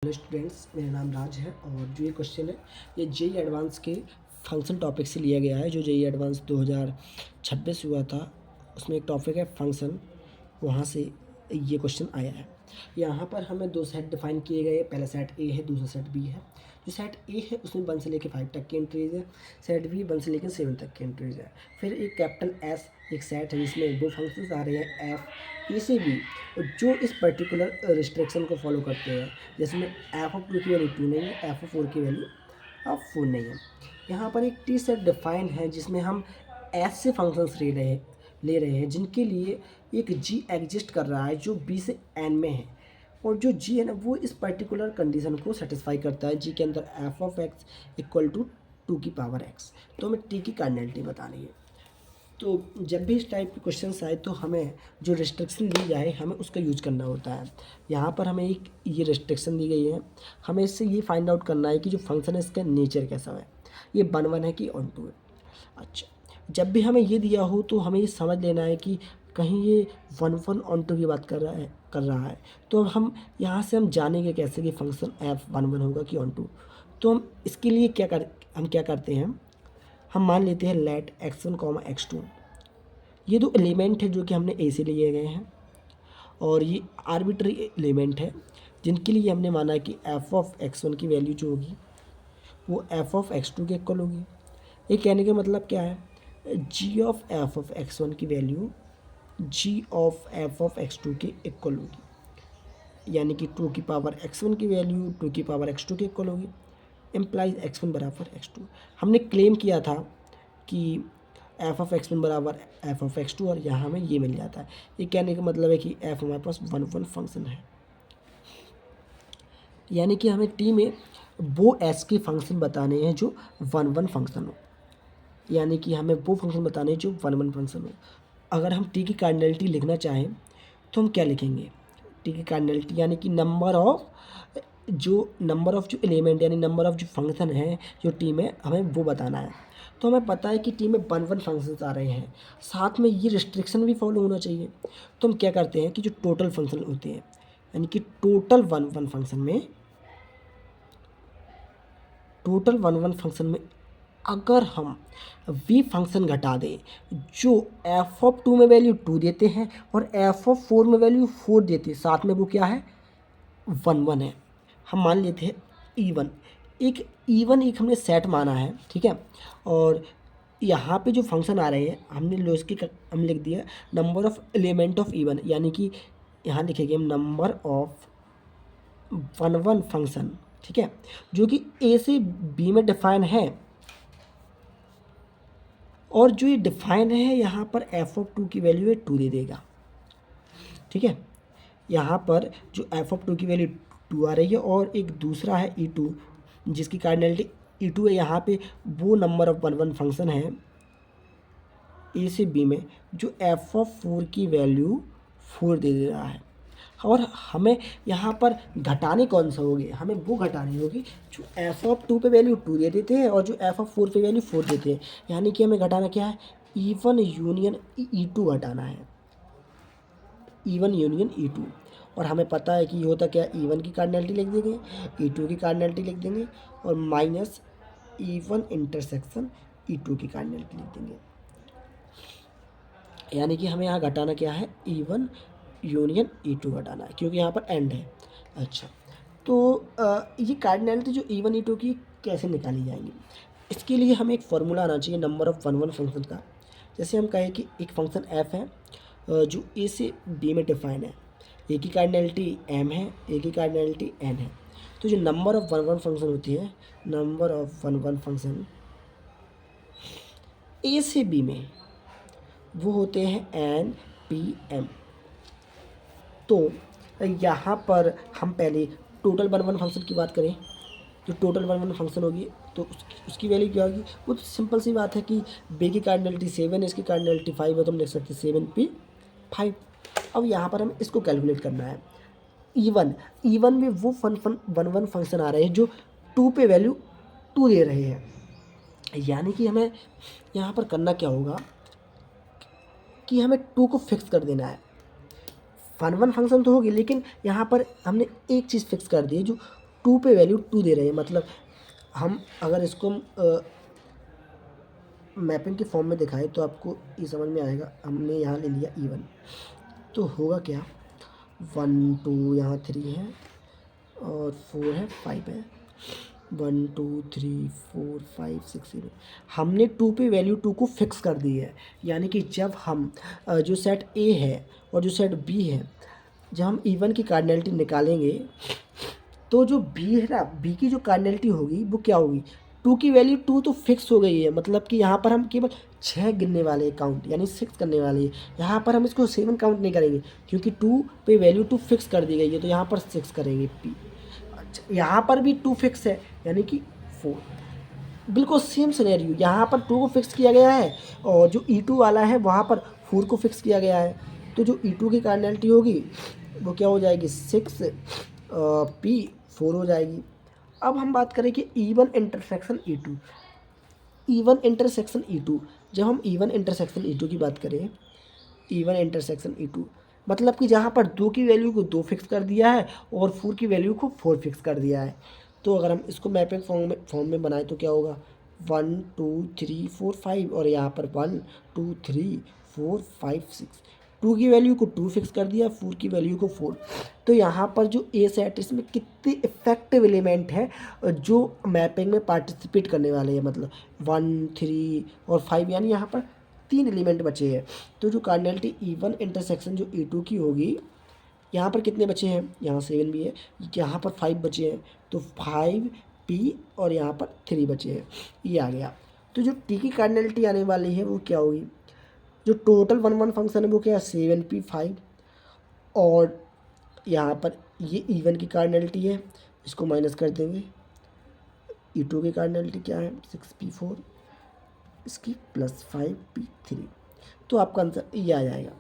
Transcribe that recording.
Hello students, मेरा नाम राज है और जो ये क्वेश्चन है ये जेई एडवांस के फंक्शन टॉपिक से लिया गया है। जो जेई एडवांस 2026 हुआ था उसमें एक टॉपिक है फंक्शन, वहाँ से ये क्वेश्चन आया है। यहाँ पर हमें दो सेट डिफाइन किए गए, पहला सेट ए है, दूसरा सेट बी है। जो सेट ए है उसमें 1 से लेकर 5 तक की एंट्रीज है, सेट बी 1 से लेकर 7 तक की एंट्रीज है। फिर एक कैपिटल एस एक सेट है जिसमें दो फंक्शंस आ रहे हैं एफ ए से बी, जो इस पर्टिकुलर रिस्ट्रिक्शन को फॉलो करते हैं, जिसमें एफ ऑफ 2 की वैल्यू 2 नहीं है, एफ ऑफ 4 की वैल्यू अब 4 नहीं है। यहाँ पर एक टी सेट डिफाइन है जिसमें हम एस से फंक्शंस ले रहे हैं जिनके लिए एक जी एग्जिस्ट कर रहा है जो बी से एन में है, और जो जी है ना वो इस पर्टिकुलर कंडीशन को सेटिस्फाई करता है। जी के अंदर F of X equal to 2 की पावर एक्स, तो हमें टी की कार्डिनलिटी बतानी है। तो जब भी इस टाइप के क्वेश्चंस आए तो हमें जो रिस्ट्रिक्शन दी जाए हमें उसका यूज करना होता है। यहाँ पर हमें एक ये रिस्ट्रिक्शन दी गई है, हमें इससे ये फाइंड आउट करना है कि जो फंक्शन है इसका नेचर कैसा है, ये 1 है कि ऑन टू है। अच्छा, जब भी हमें ये दिया हो तो हमें ये समझ लेना है कि कहीं ये 1 ऑन टू की बात कर रहा है। तो अब हम यहाँ से हम जानेंगे कैसे कि फंक्शन एफ 1 होगा कि ऑन टू। तो हम इसके लिए क्या करते हैं, हम मान लेते हैं लेट x1 कॉमा x2, ये दो एलिमेंट है जो कि हमने ए से लिए गए हैं और ये आर्बिट्री एलिमेंट है जिनके लिए हमने माना कि एफ ऑफ x1 की वैल्यू जो होगी वो एफ ऑफ x2 के इक्वल होगी। ये कहने का मतलब क्या है, जी ऑफ एफ ऑफ x1 की value g of f of x2 के इक्वल होगी, यानी कि 2 की पावर x1 की वैल्यू 2 की पावर x2 के इक्वल होगी, इम्प्लाइज x1 बराबर x2। हमने क्लेम किया था कि एफ ऑफ x1 बराबर एफ ऑफ x2 और यहाँ हमें ये मिल जाता है। ये कहने का मतलब है कि एफ हमारे पास 1 फंक्शन है, यानी कि हमें टी में वो एस के फंक्शन बताने हैं जो 1 फंक्शन हो, यानी कि हमें वो फंक्शन बताने हैं जो 1 फंक्शन हो। अगर हम टी की कार्डिनलिटी लिखना चाहें तो हम क्या लिखेंगे, टी की कार्डिनलिटी यानी कि नंबर ऑफ जो एलिमेंट यानी नंबर ऑफ जो फंक्शन है जो टी में हमें वो बताना है। तो हमें पता है कि टी में 1 फंक्शंस आ रहे हैं, साथ में ये रिस्ट्रिक्शन भी फॉलो होना चाहिए। तो हम क्या करते हैं कि जो टोटल फंक्शन होते हैं, यानी कि टोटल वन वन फंक्शन में अगर हम वी फंक्शन घटा दें जो एफ ऑफ 2 में वैल्यू 2 देते हैं और एफ ऑफ 4 में वैल्यू 4 देते हैं, साथ में वो क्या है 1 है। हम मान लेते हैं एक हमने सेट माना है, ठीक है। और यहाँ पे जो फंक्शन आ रहे हैं हमने हम लिख दिया number of element of even, यानी कि यहाँ लिखेंगे हम नंबर ऑफ 1 फंक्शन, ठीक है, जो कि ए से बी में डिफाइन है। और जो ये डिफाइन है यहाँ पर एफ ऑफ 2 की वैल्यू है 2 दे देगा, ठीक है। यहाँ पर जो एफ ऑफ 2 की वैल्यू 2 आ रही है और एक दूसरा है E2 जिसकी कार्डिनलिटी E2 है। यहाँ पे वो नंबर ऑफ 1 फंक्शन है ए से बी में जो एफ ऑफ 4 की वैल्यू 4 दे रहा है। और हमें यहाँ पर घटाने कौन सा होगी, हमें वो घटानी होगी जो एफ ऑफ 2 पे वैल्यू 2 दे देते हैं और जो एफ ऑफ 4 पे वैल्यू 4 देते हैं। यानी कि हमें घटाना क्या है, E1 यूनियन E2 घटाना है, E1 यूनियन E2। और हमें पता है कि ये होता क्या, E1 की कार्डिनलिटी लिख देंगे, E2 की कार्डिनलिटी लिख देंगे और माइनस E1 इंटरसेक्शन E2 की कार्डिनलिटी लिख देंगे। यानी कि हमें यहाँ घटाना क्या है, E1 यूनियन E2 घटाना है क्योंकि यहाँ पर एंड है। अच्छा, तो ये कार्डिनलिटी जो E1 E2 की कैसे निकाली जाएंगी, इसके लिए हमें एक फार्मूला आना चाहिए नंबर ऑफ 1 फंक्शन का। जैसे हम कहें कि एक फंक्शन f है जो ए से बी में डिफाइन है, ए की कार्डिनलिटी m है, ए की कार्डिनलिटी n है। तो जो नंबर ऑफ 1 फंक्शन होती है, नंबर ऑफ 1 फंक्शन ए से बी में वो होते हैं n p m। तो यहाँ पर हम पहले टोटल 1 फंक्शन की बात करें, जो टोटल 1 फंक्शन होगी तो उसकी वैल्यू क्या होगी, वो तो सिंपल सी बात है कि बी की कार्डिनलिटी 7 है, इसकी कार्डिनलिटी 5 है, तो हम लिख सकते हैं 7p5। अब यहाँ पर हमें इसको कैलकुलेट करना है। E1 में वो 1 फंक्शन आ रहे हैं जो 2 पे वैल्यू 2 दे रहे हैं, यानी कि हमें यहाँ पर करना क्या होगा कि हमें 2 को फिक्स कर देना है। 1 फंक्शन तो होगी लेकिन यहाँ पर हमने एक चीज़ फिक्स कर दी है जो टू पे वैल्यू टू दे रहे हैं, मतलब हम अगर इसको मैपिंग के फॉर्म में दिखाएं तो आपको ये समझ में आएगा। हमने यहाँ ले लिया E1, तो होगा क्या, 1 2 यहाँ 3 है और 4 है, 5 है, 1 2 3 4 5 6 7। हमने टू पे वैल्यू टू को फिक्स कर दी है, यानी कि जब हम जो सेट ए है और जो सेट बी है, जब हम E1 की कार्डिनलिटी निकालेंगे तो जो बी है ना, बी की जो कार्डिनलिटी होगी वो क्या होगी, टू की वैल्यू टू तो फिक्स हो गई है, मतलब कि यहाँ पर हम केवल 6 गिनने वाले हैं काउंट, यानी 6 करने वाले हैं। यहाँ पर हम इसको 7 काउंट नहीं करेंगे क्योंकि टू पे वैल्यू टू फिक्स कर दी गई है, तो यहाँ पर 6 करेंगे पी। अच्छा, यहाँ पर भी टू फिक्स है यानी कि 4। बिल्कुल सेम सिनेरियो, यहाँ पर टू को फिक्स किया गया है और जो E2 वाला है वहाँ पर 4 को फिक्स किया गया है। तो जो E2 की कार्डिनलिटी होगी वो क्या हो जाएगी, 6 पी 4 हो जाएगी। अब हम बात करें कि E1 intersection E2, E1 intersection E2, जब हम E1 इंटरसेक्शन E2 की बात करें, E1 इंटरसेक्शन E2 मतलब कि जहाँ पर 2 की वैल्यू को 2 फिक्स कर दिया है और 4 की वैल्यू को 4 फिक्स कर दिया है। तो अगर हम इसको मैपिंग फॉर्म में बनाएं तो क्या होगा, 1 2 3 4 5 और यहाँ पर 1 2 3 4 5 6, 2 की वैल्यू को 2 फिक्स कर दिया, 4 की वैल्यू को 4। तो यहाँ पर जो ए सेट इसमें कितने इफेक्टिव एलिमेंट है जो मैपिंग में पार्टिसिपेट करने वाले हैं, मतलब 1 3 और 5, यानी यहाँ पर 3 एलिमेंट बचे हैं। तो जो कार्डिनलिटी E1 इंटरसेक्शन जो E2 की होगी, यहाँ पर कितने बचे हैं, यहाँ 7 भी है, यहाँ पर 5 बचे हैं, तो 5 पी और यहाँ पर 3 बचे हैं, ये आ गया। तो जो टी की कार्डिनलिटी आने वाली है वो क्या होगी, जो टोटल 1 1 फंक्शन है वो क्या है, 7p5, और यहाँ पर ये E1 की कार्डिनलिटी है, इसको माइनस कर देंगे, E2 की कार्डिनलिटी क्या है 6p4, इसकी प्लस 5p3, तो आपका आंसर ये आ जाएगा।